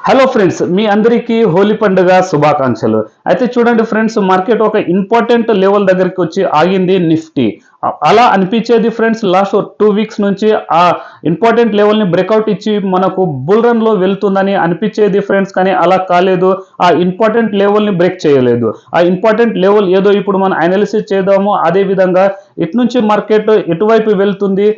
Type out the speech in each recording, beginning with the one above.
Hello friends, మీ అందరికీ హోలీ పండుగ శుభాకాంక్షలు. అయితే చూడండి ఫ్రెండ్స్, మార్కెట్ ఒక ఇంపార్టెంట్ లెవెల్ దగ్గరికి వచ్చి ఆగింది నిఫ్టీ. అలా అనిపించేది ఫ్రెండ్స్, లాస్ట్ 2 వీక్స్ నుంచి ఆ ఇంపార్టెంట్ లెవెల్ని బ్రేక్అవుట్ ఇచ్చి మనకు బుల్ రన్లో వెళ్తుందని అనిపించేది ఫ్రెండ్స్. కానీ అలా కాలేదు. ఆ ఇంపార్టెంట్ లెవెల్ని బ్రేక్ చేయలేదు. ఆ ఇంపార్టెంట్ లెవెల్ ఏదో ఇప్పుడు మనం అనాలిసిస్ చేద్దాము. అదే విధంగా ఇటు నుంచి మార్కెట్ ఎటువైపు వెళ్తుంది,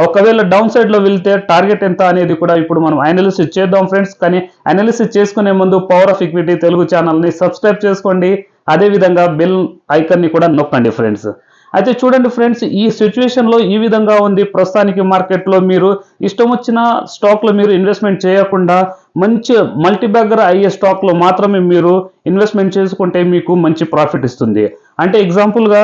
ఒకవేళ డౌన్ సైడ్ లో వెళ్తే టార్గెట్ ఎంత అనేది కూడా ఇప్పుడు మనం అనాలిసిస్ చేద్దాం ఫ్రెండ్స్. కానీ అనాలిసిస్ చేసుకునే ముందు పవర్ ఆఫ్ ఈక్విటీ తెలుగు ఛానల్ని సబ్స్క్రైబ్ చేసుకోండి. అదే విధంగా బెల్ ఐకన్ని కూడా నొక్కండి ఫ్రెండ్స్. అయితే చూడండి ఫ్రెండ్స్, ఈ సిచ్యువేషన్లో ఈ విధంగా ఉంది ప్రస్తుతానికి మార్కెట్లో. మీరు ఇష్టం వచ్చిన స్టాక్లో మీరు ఇన్వెస్ట్మెంట్ చేయకుండా మంచి మల్టీబ్యాగర్ అయ్యే స్టాక్లో మాత్రమే మీరు ఇన్వెస్ట్మెంట్ చేసుకుంటే మీకు మంచి ప్రాఫిట్ ఇస్తుంది. అంటే ఎగ్జాంపుల్గా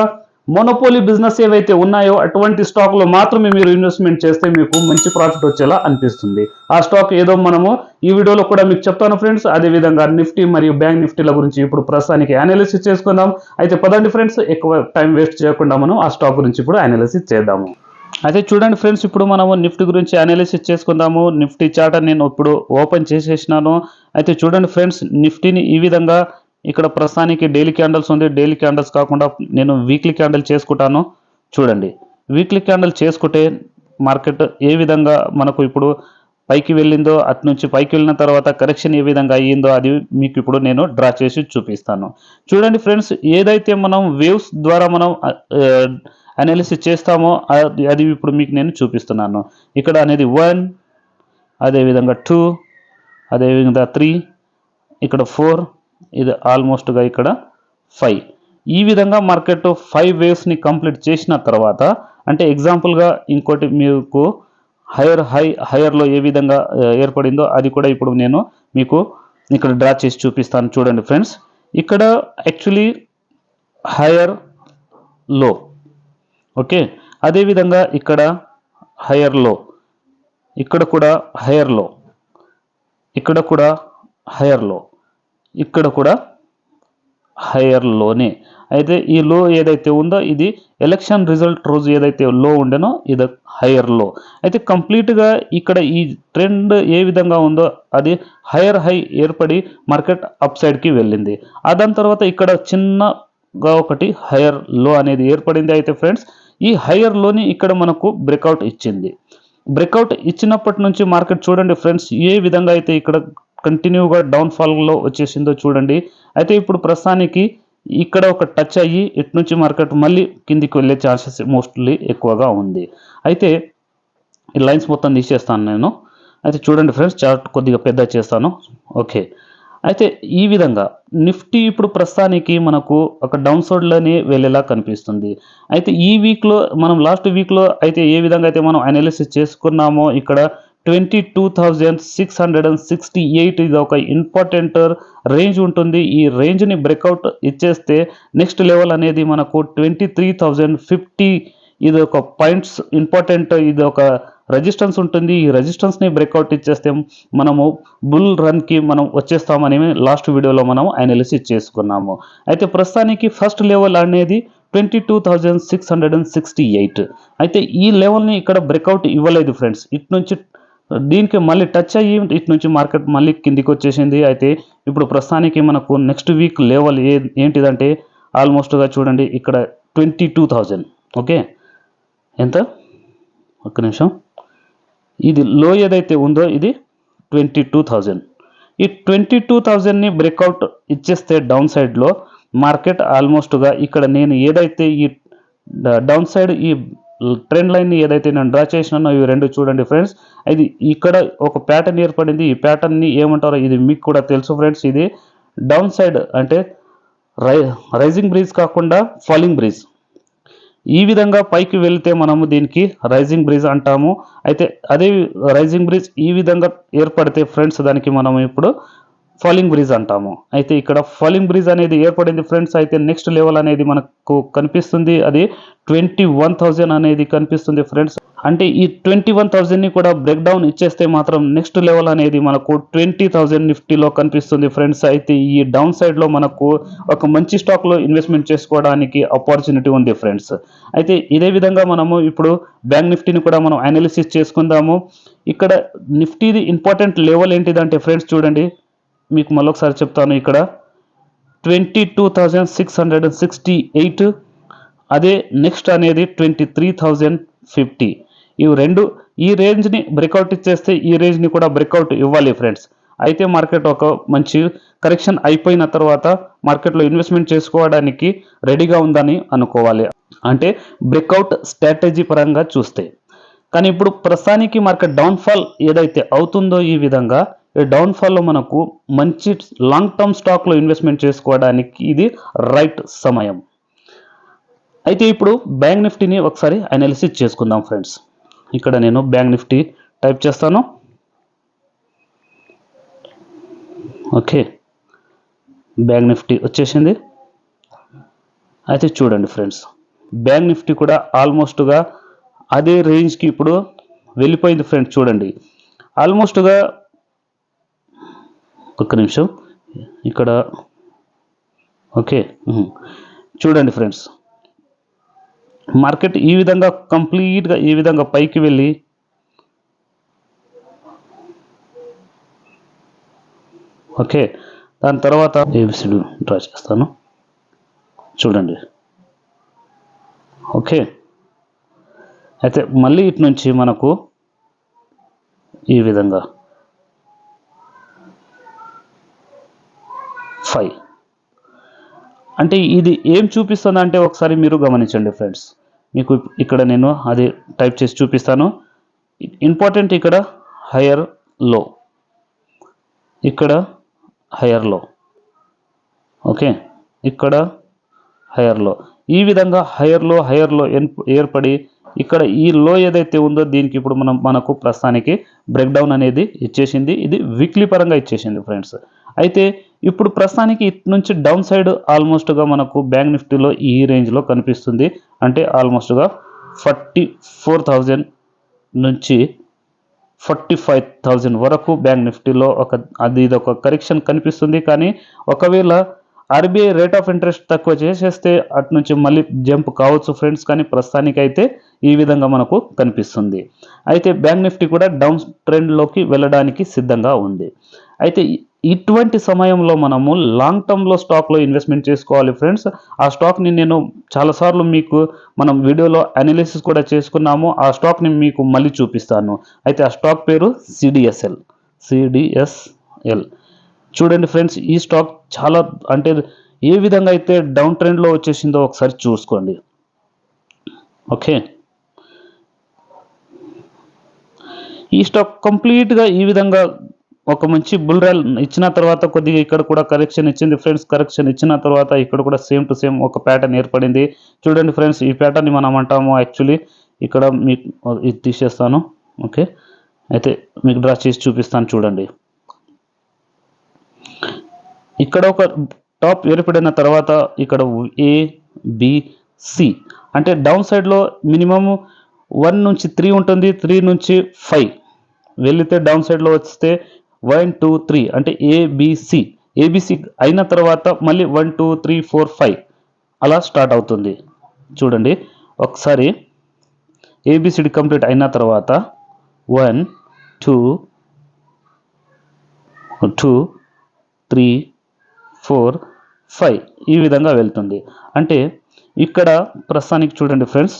మోనోపోలీ బిజినెస్ ఏవైతే ఉన్నాయో అటువంటి స్టాక్లో మాత్రమే మీరు ఇన్వెస్ట్మెంట్ చేస్తే మీకు మంచి ప్రాఫిట్ వచ్చేలా అనిపిస్తుంది. ఆ స్టాక్ ఏదో మనము ఈ వీడియోలో కూడా మీకు చెప్తాను ఫ్రెండ్స్. అదేవిధంగా నిఫ్టీ మరియు బ్యాంక్ నిఫ్టీల గురించి ఇప్పుడు ప్రస్తుతానికి అనాలిసిస్ చేసుకుందాం. అయితే పదండి ఫ్రెండ్స్, ఎక్కువ టైం వేస్ట్ చేయకుండా మనం ఆ స్టాక్ గురించి ఇప్పుడు అనాలిసిస్ చేద్దాము. అయితే చూడండి ఫ్రెండ్స్, ఇప్పుడు మనము నిఫ్టీ గురించి అనాలిసిస్ చేసుకుందాము. నిఫ్టీ చార్ట్ నేను ఇప్పుడు ఓపెన్ చేసేసినాను. అయితే చూడండి ఫ్రెండ్స్, నిఫ్టీని ఈ విధంగా ఇక్కడ ప్రస్తుతానికి డైలీ క్యాండిల్స్ ఉంది. డైలీ క్యాండిల్స్ కాకుండా నేను వీక్లీ క్యాండిల్ చేసుకుంటాను. చూడండి, వీక్లీ క్యాండిల్ చేసుకుంటే మార్కెట్ ఏ విధంగా మనకు ఇప్పుడు పైకి వెళ్ళిందో, అటు నుంచి పైకి వెళ్ళిన తర్వాత కరెక్షన్ ఏ విధంగా అయ్యిందో అది మీకు ఇప్పుడు నేను డ్రా చేసి చూపిస్తాను. చూడండి ఫ్రెండ్స్, ఏదైతే మనం వేవ్స్ ద్వారా మనం అనాలిసిస్ చేస్తామో అది ఇప్పుడు మీకు నేను చూపిస్తున్నాను. ఇక్కడ అనేది 1, అదేవిధంగా 2, అదేవిధంగా 3, ఇక్కడ 4, ఇది ఆల్మోస్ట్గా ఇక్కడ 5. ఈ విధంగా మార్కెట్ 5 వేవ్స్ని కంప్లీట్ చేసిన తర్వాత, అంటే ఎగ్జాంపుల్గా ఇంకోటి మీకు హైయర్లో ఏ విధంగా ఏర్పడిందో అది కూడా ఇప్పుడు నేను మీకు ఇక్కడ డ్రా చేసి చూపిస్తాను. చూడండి ఫ్రెండ్స్, ఇక్కడ యాక్చువల్లీ హైయర్ లో, ఓకే. అదేవిధంగా ఇక్కడ హైయర్ లో, ఇక్కడ కూడా హైయర్ లో, ఇక్కడ కూడా హైయర్ లో, ఇక్కడ కూడా హైయర్ లోనే. అయితే ఈ లో ఏదైతే ఉందో ఇది ఎలక్షన్ రిజల్ట్ రోజు ఏదైతే లో ఉండేనో ఇది హైయర్ లో. అయితే కంప్లీట్గా ఇక్కడ ఈ ట్రెండ్ ఏ విధంగా ఉందో అది హైయర్ హై ఏర్పడి మార్కెట్ అప్ సైడ్కి వెళ్ళింది. దాని తర్వాత ఇక్కడ చిన్నగా ఒకటి హైయర్ లో అనేది ఏర్పడింది. అయితే ఫ్రెండ్స్, ఈ హైయర్ లోని ఇక్కడ మనకు బ్రేక్అవుట్ ఇచ్చింది. బ్రేక్అవుట్ ఇచ్చినప్పటి నుంచి మార్కెట్ చూడండి ఫ్రెండ్స్, ఏ విధంగా అయితే ఇక్కడ కంటిన్యూగా డౌన్ఫాల్లో వచ్చేసిందో చూడండి. అయితే ఇప్పుడు ప్రస్తుతానికి ఇక్కడ ఒక టచ్ అయ్యి ఇటు నుంచి మార్కెట్ మళ్ళీ కిందికి వెళ్ళే ఛాన్సెస్ మోస్ట్లీ ఎక్కువగా ఉంది. అయితే ఈ లైన్స్ మొత్తం తీసేస్తాను నేను. అయితే చూడండి ఫ్రెండ్స్, చార్ట్ కొద్దిగా పెద్ద చేస్తాను, ఓకే. అయితే ఈ విధంగా నిఫ్టీ ఇప్పుడు ప్రస్తుతానికి మనకు ఒక డౌన్ సైడ్లోనే వెళ్ళేలా కనిపిస్తుంది. అయితే ఈ వీక్లో మనం లాస్ట్ వీక్లో అయితే ఏ విధంగా అయితే మనం అనాలిసిస్ చేసుకున్నామో ఇక్కడ 22,668 ఇది ఒక ఇంపార్టెంట్ రేంజ్ ఉంటుంది. ఈ రేంజ్ని బ్రేక్అవుట్ ఇచ్చేస్తే నెక్స్ట్ లెవెల్ అనేది మనకు 23,050 ఇది ఒక పాయింట్స్ ఇంపార్టెంట్, ఇది ఒక రెసిస్టెన్స్ ఉంటుంది. ఈ రెసిస్టెన్స్ని బ్రేక్అవుట్ ఇచ్చేస్తే మనము బుల్ రన్కి మనం వచ్చేస్తామని లాస్ట్ వీడియోలో మనం అనాలిసిస్ చేసుకున్నాము. అయితే ప్రస్తుతానికి ఫస్ట్ లెవెల్ అనేది 22,668. అయితే ఈ లెవెల్ని ఇక్కడ బ్రేక్అవుట్ ఇవ్వలేదు ఫ్రెండ్స్. ఇటు నుంచి దీనికి మళ్ళీ టచ్ అయ్యి ఇటు నుంచి మార్కెట్ మళ్ళీ కిందికి వచ్చేసింది. అయితే ఇప్పుడు ప్రస్తుతానికి మనకు నెక్స్ట్ వీక్ లెవెల్ ఏంటిదంటే ఆల్మోస్ట్గా చూడండి ఇక్కడ 22,000, ఓకే. ఎంత, ఒక్క నిమిషం, ఇది లో ఏదైతే ఉందో ఇది 22,000. ఈ 22,000ని బ్రేక్అవుట్ ఇచ్చేస్తే డౌన్ సైడ్లో మార్కెట్ ఆల్మోస్ట్గా ఇక్కడ నేను ఏదైతే ఈ డౌన్ సైడ్ ఈ ట్రెండ్ లైన్ని ఏదైతే నేను డ్రా చేసినానో ఇవి రెండు చూడండి ఫ్రెండ్స్. ఇది ఇక్కడ ఒక ప్యాటర్న్ ఏర్పడింది. ఈ ప్యాటర్న్ని ఏమంటారో ఇది మీకు కూడా తెలుసు ఫ్రెండ్స్. ఇది డౌన్ సైడ్ అంటే రైజింగ్ బ్రిడ్జ్ కాకుండా ఫాలింగ్ బ్రిడ్జ్. ఈ విధంగా పైకి వెళ్తే మనము దీనికి రైజింగ్ బ్రిడ్జ్ అంటాము. అయితే అదే రైజింగ్ బ్రిడ్జ్ ఈ విధంగా ఏర్పడితే ఫ్రెండ్స్ దానికి మనం ఇప్పుడు ఫాలింగ్ బ్రిడ్జ్ అంటాము. అయితే ఇక్కడ ఫాలింగ్ బ్రిడ్జ్ అనేది ఏర్పడింది ఫ్రెండ్స్. అయితే నెక్స్ట్ లెవెల్ అనేది మనకు కనిపిస్తుంది, అది 21,000 అనేది కనిపిస్తుంది ఫ్రెండ్స్. అంటే ఈ 21,000ని కూడా బ్రేక్ డౌన్ ఇచ్చేస్తే మాత్రం నెక్స్ట్ లెవెల్ అనేది మనకు 20,000 నిఫ్టీలో కనిపిస్తుంది ఫ్రెండ్స్. అయితే ఈ డౌన్ సైడ్లో మనకు ఒక మంచి స్టాక్లో ఇన్వెస్ట్మెంట్ చేసుకోవడానికి ఆపర్చునిటీ ఉంది ఫ్రెండ్స్. అయితే ఇదే విధంగా మనము ఇప్పుడు బ్యాంక్ నిఫ్టీని కూడా మనం అనాలిసిస్ చేసుకుందాము. ఇక్కడ నిఫ్టీది ఇంపార్టెంట్ లెవెల్ ఏంటిదంటే ఫ్రెండ్స్ చూడండి, మీకు మళ్ళొకసారి చెప్తాను, ఇక్కడ 22,668, అదే నెక్స్ట్ అనేది 23,050. ఇవి రెండు ఈ రేంజ్ని బ్రేక్అవుట్ ఇచ్చేస్తే ఈ రేంజ్ని కూడా బ్రేక్అవుట్ ఇవ్వాలి ఫ్రెండ్స్. అయితే మార్కెట్ ఒక మంచి కరెక్షన్ అయిపోయిన తర్వాత మార్కెట్లో ఇన్వెస్ట్మెంట్ చేసుకోవడానికి రెడీగా ఉందని అనుకోవాలి, అంటే బ్రేక్అవుట్ స్ట్రాటజీ పరంగా చూస్తే. కానీ ఇప్పుడు ప్రస్తుతానికి మార్కెట్ డౌన్ఫాల్ ఏదైతే అవుతుందో ఈ విధంగా, ఈ డౌన్ఫాల్లో మనకు మంచి లాంగ్ టర్మ్ స్టాక్లో ఇన్వెస్ట్మెంట్ చేసుకోవడానికి ఇది రైట్ సమయం. అయితే ఇప్పుడు బ్యాంక్ నిఫ్టీని ఒకసారి అనాలిసిస్ చేసుకుందాం ఫ్రెండ్స్. ఇక్కడ నేను బ్యాంక్ నిఫ్టీ టైప్ చేస్తాను. ఓకే, బ్యాంక్ నిఫ్టీ వచ్చేసింది. అయితే చూడండి ఫ్రెండ్స్, బ్యాంక్ నిఫ్టీ కూడా ఆల్మోస్ట్గా అదే రేంజ్కి ఇప్పుడు వెళ్ళిపోయింది ఫ్రెండ్స్. చూడండి ఆల్మోస్ట్గా, ఒక్క నిమిషం ఇక్కడ. ఓకే, చూడండి ఫ్రెండ్స్, మార్కెట్ ఈ విధంగా కంప్లీట్గా ఈ విధంగా పైకి వెళ్ళి ఓకే, దాని తర్వాత ఏబిసిడి డ్రా చేస్తాను చూడండి. ఓకే, అయితే మళ్ళీ ఇటు నుంచి మనకు ఈ విధంగా 5, అంటే ఇది ఏం చూపిస్తుంది అంటే ఒకసారి మీరు గమనించండి ఫ్రెండ్స్. మీకు ఇక్కడ నేను అది టైప్ చేసి చూపిస్తాను. ఇంపార్టెంట్, ఇక్కడ హయ్యర్ లో, ఇక్కడ హయ్యర్ లో, ఓకే, ఇక్కడ హయ్యర్ లో, ఈ విధంగా హయ్యర్ లో ఏర్పడి ఇక్కడ ఈ లో ఏదైతే ఉందో దీనికి ఇప్పుడు మనకు ప్రస్తుతానికి బ్రేక్ డౌన్ అనేది ఇచ్చేసింది. ఇది వీక్లీ పరంగా ఇచ్చేసింది ఫ్రెండ్స్. అయితే ఇప్పుడు ప్రస్తుతానికి ఇటు నుంచి డౌన్ సైడ్ ఆల్మోస్ట్గా మనకు బ్యాంక్ నిఫ్టీలో ఈ రేంజ్లో కనిపిస్తుంది. అంటే ఆల్మోస్ట్గా 44,000 నుంచి 45,000 వరకు బ్యాంక్ నిఫ్టీలో ఇది ఒక కరెక్షన్ కనిపిస్తుంది. కానీ ఒకవేళ ఆర్బీఐ రేట్ ఆఫ్ ఇంట్రెస్ట్ తక్కువ చేసేస్తే అటు నుంచి మళ్ళీ జంప్ కావచ్చు ఫ్రెండ్స్. కానీ ప్రస్తుతానికి అయితే ఈ విధంగా మనకు కనిపిస్తుంది. అయితే బ్యాంక్ నిఫ్టీ కూడా డౌన్ ట్రెండ్లోకి వెళ్ళడానికి సిద్ధంగా ఉంది. అయితే ఇటువంటి సమయంలో మనము లాంగ్ టర్మ్లో స్టాక్లో ఇన్వెస్ట్మెంట్ చేసుకోవాలి ఫ్రెండ్స్. ఆ స్టాక్ని నేను చాలాసార్లు మీకు మనం వీడియోలో అనాలిసిస్ కూడా చేసుకున్నాము. ఆ స్టాక్ని మీకు మళ్ళీ చూపిస్తాను. అయితే ఆ స్టాక్ పేరు సిడిఎస్ఎల్. చూడండి ఫ్రెండ్స్, ఈ స్టాక్ చాలా అంటే ఏ విధంగా అయితే డౌన్ ట్రెండ్లో వచ్చేసిందో ఒకసారి చూసుకోండి. ఓకే, ఈ స్టాక్ కంప్లీట్గా ఈ విధంగా ఒక మంచి బుల్ ర్యాల్ ఇచ్చిన తర్వాత కొద్దిగా ఇక్కడ కూడా కరెక్షన్ ఇచ్చింది ఫ్రెండ్స్. కరెక్షన్ ఇచ్చిన తర్వాత ఇక్కడ కూడా సేమ్ టు సేమ్ ఒక ప్యాటర్న్ ఏర్పడింది. చూడండి ఫ్రెండ్స్, ఈ ప్యాటర్న్ని మనం అంటాము యాక్చువల్లీ, ఇక్కడ మీకు ఇది తీసేస్తాను. ఓకే, అయితే మీకు డ్రా చేసి చూపిస్తాను చూడండి. ఇక్కడ ఒక టాప్ ఏర్పడిన తర్వాత ఇక్కడ ABC, అంటే డౌన్ సైడ్లో మినిమమ్ 1 నుంచి 3 ఉంటుంది. 3 నుంచి 5 వెళితే డౌన్ సైడ్లో వస్తే 1, 2, 3 అంటే ఏబిసి అయిన తర్వాత మళ్ళీ 1, 2, 3, 4, 5 అలా స్టార్ట్ అవుతుంది. చూడండి ఒకసారి, ఏబిసిడి కంప్లీట్ అయిన తర్వాత 1, 2, 3, 4, 5 ఈ విధంగా వెళ్తుంది. అంటే ఇక్కడ ప్రస్తుతానికి చూడండి ఫ్రెండ్స్,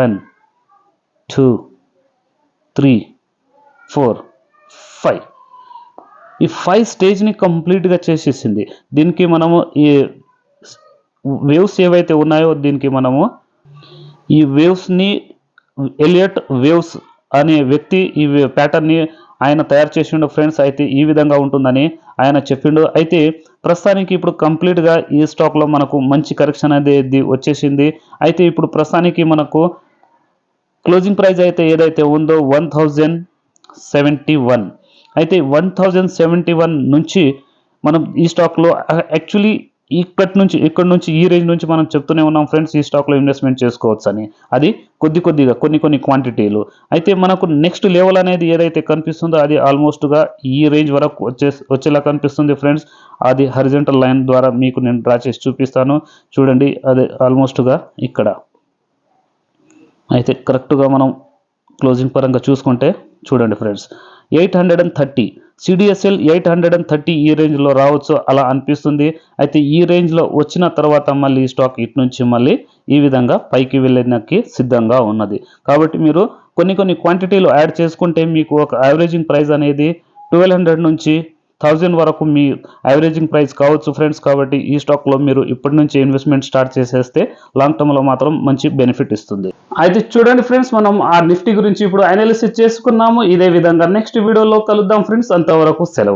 1, 2, 3, 4, 5 ఈ 5 స్టేజ్ని కంప్లీట్గా చేసేసింది. దీనికి మనము ఈ వేవ్స్ ఏవైతే ఉన్నాయో దీనికి మనము ఈ వేవ్స్ని ఎలియట్ వేవ్స్ అనే వ్యక్తి ఈ ప్యాటర్న్ని ఆయన తయారు చేసిండు ఫ్రెండ్స్. అయితే ఈ విధంగా ఉంటుందని ఆయన చెప్పిండు. అయితే ప్రస్తుతానికి ఇప్పుడు కంప్లీట్గా ఈ స్టాక్లో మనకు మంచి కరెక్షన్ అనేది వచ్చేసింది. అయితే ఇప్పుడు ప్రస్తుతానికి మనకు క్లోజింగ్ ప్రైస్ అయితే ఏదైతే ఉందో 1071. అయితే 1071 నుంచి మనం ఈ స్టాక్లో యాక్చువల్లీ ఇక్కడ నుంచి ఈ రేంజ్ నుంచి మనం చెప్తూనే ఉన్నాం ఫ్రెండ్స్, ఈ స్టాక్లో ఇన్వెస్ట్మెంట్ చేసుకోవచ్చు అని. అది కొద్దిగా కొన్ని క్వాంటిటీలు. అయితే మనకు నెక్స్ట్ లెవెల్ అనేది ఏదైతే కనిపిస్తుందో అది ఆల్మోస్ట్గా ఈ రేంజ్ వరకు వచ్చేలా కనిపిస్తుంది ఫ్రెండ్స్. అది హారిజంటల్ లైన్ ద్వారా మీకు నేను డ్రా చేసి చూపిస్తాను చూడండి. అదే ఆల్మోస్ట్గా ఇక్కడ అయితే కరెక్ట్గా మనం క్లోజింగ్ పరంగా చూసుకుంటే చూడండి ఫ్రెండ్స్ 830 సిడిఎస్ఎల్ 830 ఈ రేంజ్లో రావచ్చు అలా అనిపిస్తుంది. అయితే ఈ రేంజ్లో వచ్చిన తర్వాత మళ్ళీ ఈ స్టాక్ ఇటు నుంచి మళ్ళీ ఈ విధంగా పైకి వెళ్ళడానికి సిద్ధంగా ఉన్నది. కాబట్టి మీరు కొన్ని క్వాంటిటీలు యాడ్ చేసుకుంటే మీకు ఒక యావరేజింగ్ ప్రైస్ అనేది 1200 నుంచి 1000 వరకు మీ యావరేజింగ్ ప్రైస్ కావచ్చు ఫ్రెండ్స్. కాబట్టి ఈ స్టాక్లో మీరు ఇప్పటి నుంచి ఇన్వెస్ట్మెంట్ స్టార్ట్ చేసేస్తే లాంగ్ టర్మ్లో మాత్రం మంచి బెనిఫిట్ ఇస్తుంది. అయితే చూడండి ఫ్రెండ్స్, మనం ఆ నిఫ్టీ గురించి ఇప్పుడు అనాలిసిస్ చేసుకున్నాము. ఇదే విధంగా నెక్స్ట్ వీడియోలో కలుద్దాం ఫ్రెండ్స్. అంతవరకు సెలవు.